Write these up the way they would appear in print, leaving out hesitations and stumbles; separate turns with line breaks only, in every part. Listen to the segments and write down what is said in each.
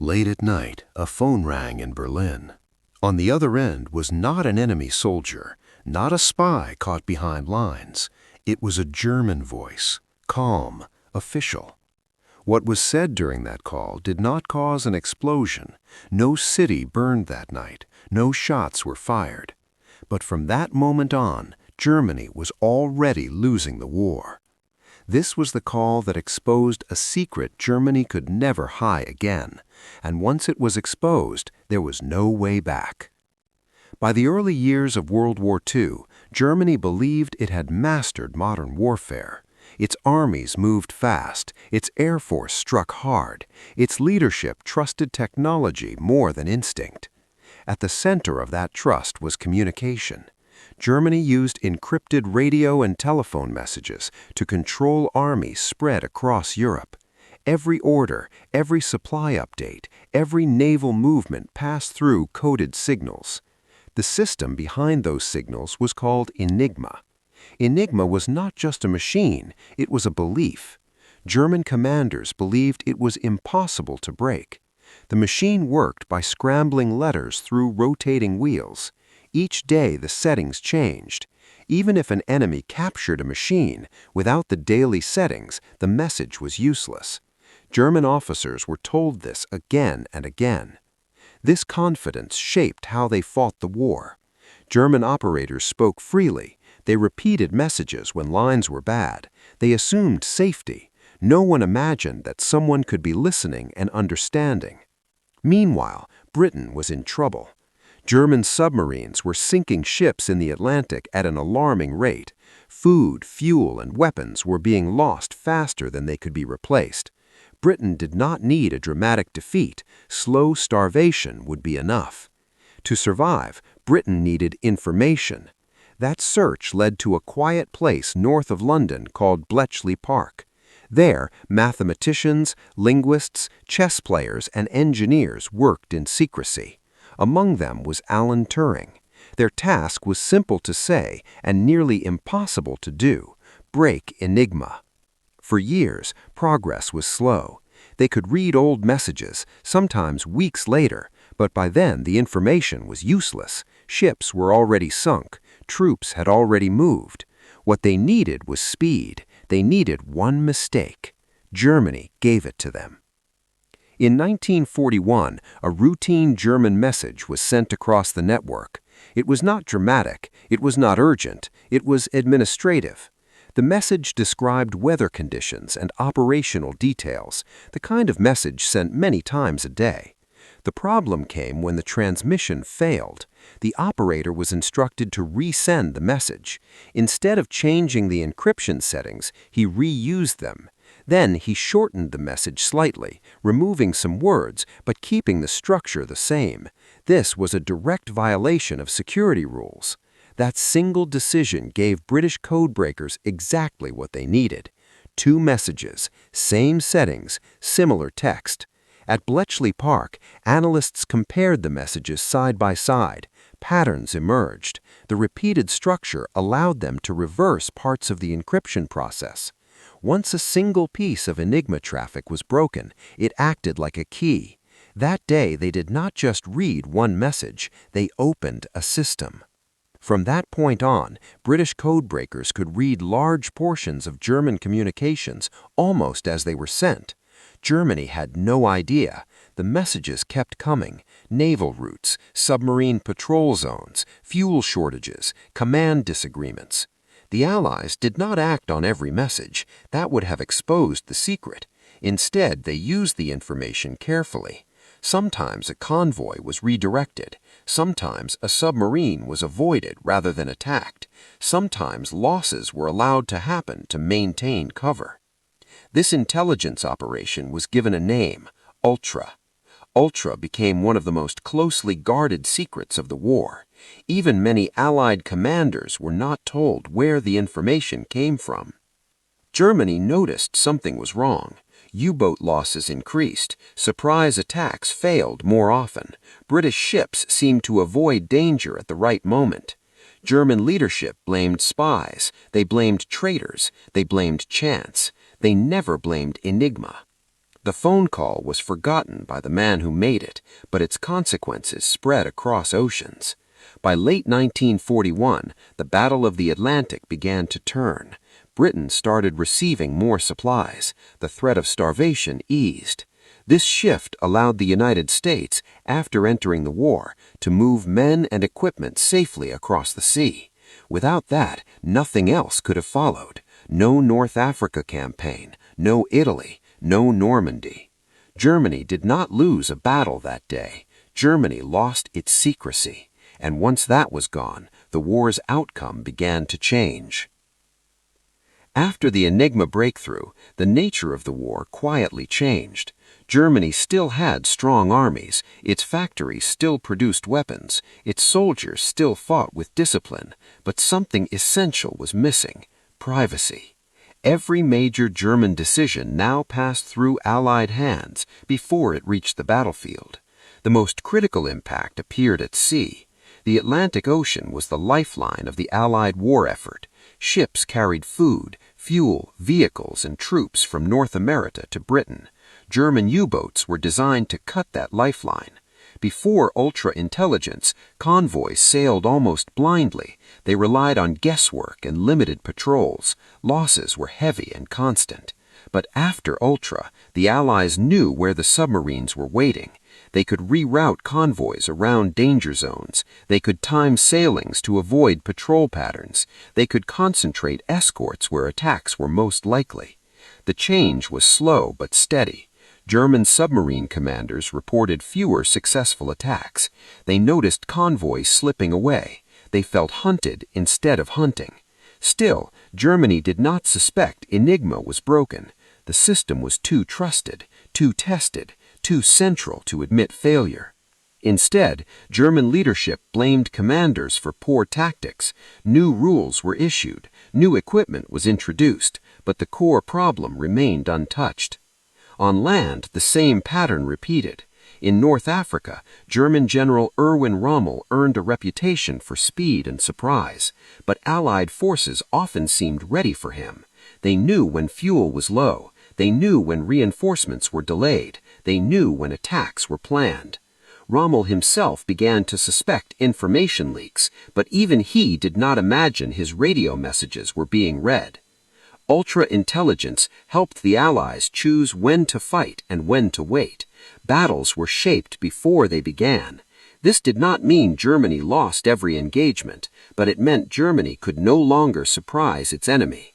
Late at night, a phone rang in Berlin. On the other end was not an enemy soldier, not a spy caught behind lines. It was a German voice, calm, official. What was said during that call did not cause an explosion. No city burned that night. No shots were fired. But from that moment on, Germany was already losing the war. This was the call that exposed a secret Germany could never hide again, and once it was exposed, there was no way back. By the early years of World War II, Germany believed it had mastered modern warfare. Its armies moved fast, its air force struck hard, its leadership trusted technology more than instinct. At the center of that trust was communication. Germany used encrypted radio and telephone messages to control armies spread across Europe. Every order, every supply update, every naval movement passed through coded signals. The system behind those signals was called Enigma. Enigma was not just a machine, it was a belief. German commanders believed it was impossible to break. The machine worked by scrambling letters through rotating wheels. Each day the settings changed. Even if an enemy captured a machine, without the daily settings, the message was useless. German officers were told this again and again. This confidence shaped how they fought the war. German operators spoke freely. They repeated messages when lines were bad. They assumed safety. No one imagined that someone could be listening and understanding. Meanwhile, Britain was in trouble. German submarines were sinking ships in the Atlantic at an alarming rate. Food, fuel, and weapons were being lost faster than they could be replaced. Britain did not need a dramatic defeat. Slow starvation would be enough. To survive, Britain needed information. That search led to a quiet place north of London called Bletchley Park. There, mathematicians, linguists, chess players, and engineers worked in secrecy. Among them was Alan Turing. Their task was simple to say and nearly impossible to do: break Enigma. For years, progress was slow. They could read old messages, sometimes weeks later, but by then the information was useless. Ships were already sunk. Troops had already moved. What they needed was speed. They needed one mistake. Germany gave it to them. In 1941, a routine German message was sent across the network. It was not dramatic, it was not urgent, it was administrative. The message described weather conditions and operational details, the kind of message sent many times a day. The problem came when the transmission failed. The operator was instructed to resend the message. Instead of changing the encryption settings, he reused them. Then he shortened the message slightly, removing some words but keeping the structure the same. This was a direct violation of security rules. That single decision gave British codebreakers exactly what they needed: 2 messages, same settings, similar text. At Bletchley Park, analysts compared the messages side by side. Patterns emerged. The repeated structure allowed them to reverse parts of the encryption process. Once a single piece of Enigma traffic was broken, it acted like a key. That day, they did not just read one message, they opened a system. From that point on, British codebreakers could read large portions of German communications almost as they were sent. Germany had no idea. The messages kept coming: naval routes, submarine patrol zones, fuel shortages, command disagreements. The Allies did not act on every message. That would have exposed the secret. Instead, they used the information carefully. Sometimes a convoy was redirected. Sometimes a submarine was avoided rather than attacked. Sometimes losses were allowed to happen to maintain cover. This intelligence operation was given a name: Ultra. Ultra became one of the most closely guarded secrets of the war. Even many Allied commanders were not told where the information came from. Germany noticed something was wrong. U-boat losses increased. Surprise attacks failed more often. British ships seemed to avoid danger at the right moment. German leadership blamed spies. They blamed traitors. They blamed chance. They never blamed Enigma.
The phone call was forgotten by the man who made it, but its consequences spread across oceans. By late 1941, the Battle of the Atlantic began to turn. Britain started receiving more supplies. The threat of starvation eased. This shift allowed the United States, after entering the war, to move men and equipment safely across the sea. Without that, nothing else could have followed. No North Africa campaign, no Italy, no Normandy. Germany did not lose a battle that day. Germany lost its secrecy. And once that was gone, the war's outcome began to change. After the Enigma breakthrough, the nature of the war quietly changed. Germany still had strong armies, its factories still produced weapons, its soldiers still fought with discipline, but something essential was missing: privacy. Every major German decision now passed through Allied hands before it reached the battlefield. The most critical impact appeared at sea. The Atlantic Ocean was the lifeline of the Allied war effort. Ships carried food, fuel, vehicles, and troops from North America to Britain. German U-boats were designed to cut that lifeline. Before ultra-intelligence, convoys sailed almost blindly. They relied on guesswork and limited patrols. Losses were heavy and constant. But after Ultra, the Allies knew where the submarines were waiting. They could reroute convoys around danger zones. They could time sailings to avoid patrol patterns. They could concentrate escorts where attacks were most likely. The change was slow but steady. German submarine commanders reported fewer successful attacks. They noticed convoys slipping away. They felt hunted instead of hunting. Still, Germany did not suspect Enigma was broken. The system was too trusted, too tested, too central to admit failure. Instead, German leadership blamed commanders for poor tactics. New rules were issued, new equipment was introduced, but the core problem remained untouched. On land, the same pattern repeated. In North Africa, German General Erwin Rommel earned a reputation for speed and surprise, but Allied forces often seemed ready for him. They knew when fuel was low. They knew when reinforcements were delayed. They knew when attacks were planned. Rommel himself began to suspect information leaks, but even he did not imagine his radio messages were being read. Ultra-intelligence helped the Allies choose when to fight and when to wait. Battles were shaped before they began. This did not mean Germany lost every engagement, but it meant Germany could no longer surprise its enemy.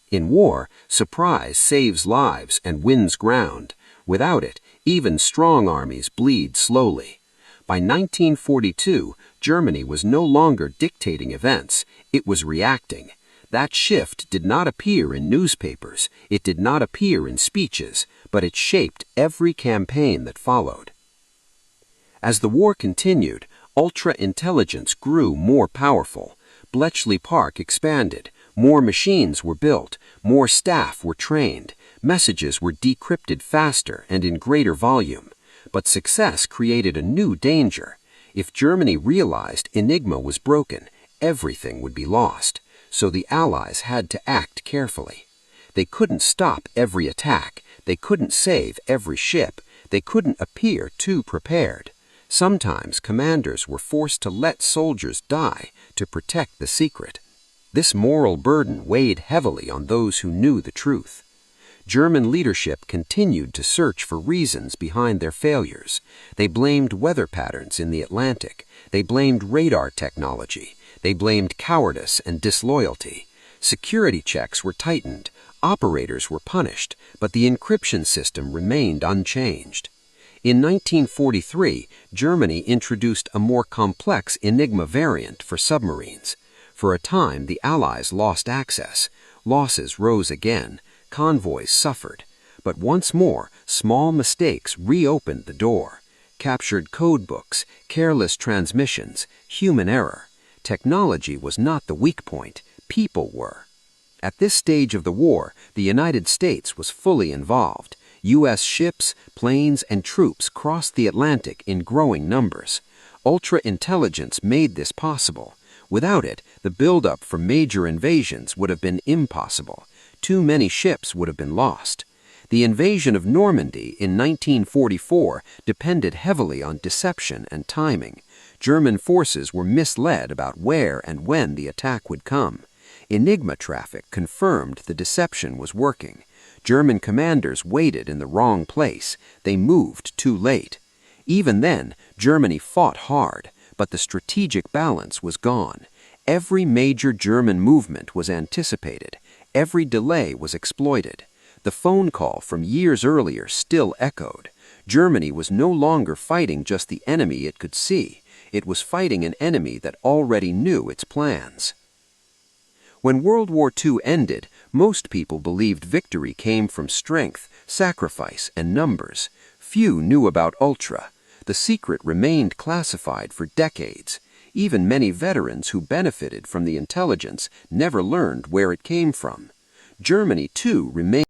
In war, surprise saves lives and wins ground. Without it, even strong armies bleed slowly. By 1942, Germany was no longer dictating events, it was reacting. That shift did not appear in newspapers, it did not appear in speeches, but it shaped every campaign that followed. As the war continued, ultra-intelligence grew more powerful. Bletchley Park expanded, more machines were built, more staff were trained, messages were decrypted faster and in greater volume. But success created a new danger. If Germany realized Enigma was broken, everything would be lost. So the Allies had to act carefully. They couldn't stop every attack. They couldn't save every ship. They couldn't appear too prepared. Sometimes commanders were forced to let soldiers die to protect the secret. This moral burden weighed heavily on those who knew the truth. German leadership continued to search for reasons behind their failures. They blamed weather patterns in the Atlantic. They blamed radar technology. They blamed cowardice and disloyalty. Security checks were tightened. Operators were punished, but the encryption system remained unchanged. In 1943, Germany introduced a more complex Enigma variant for submarines. For a time, the Allies lost access. Losses rose again. Convoys suffered. But once more, small mistakes reopened the door. Captured code books, careless transmissions, human error. Technology was not the weak point. People were. At this stage of the war, the United States was fully involved. U.S. ships, planes, and troops crossed the Atlantic in growing numbers. Ultra-intelligence made this possible. Without it, the buildup for major invasions would have been impossible. Too many ships would have been lost. The invasion of Normandy in 1944 depended heavily on deception and timing. German forces were misled about where and when the attack would come. Enigma traffic confirmed the deception was working. German commanders waited in the wrong place. They moved too late. Even then, Germany fought hard, but the strategic balance was gone. Every major German movement was anticipated. Every delay was exploited. The phone call from years earlier still echoed. Germany was no longer fighting just the enemy it could see. It was fighting an enemy that already knew its plans. When World War II ended, most people believed victory came from strength, sacrifice, and numbers. Few knew about Ultra. The secret remained classified for decades. Even many veterans who benefited from the intelligence never learned where it came from. Germany, too, remained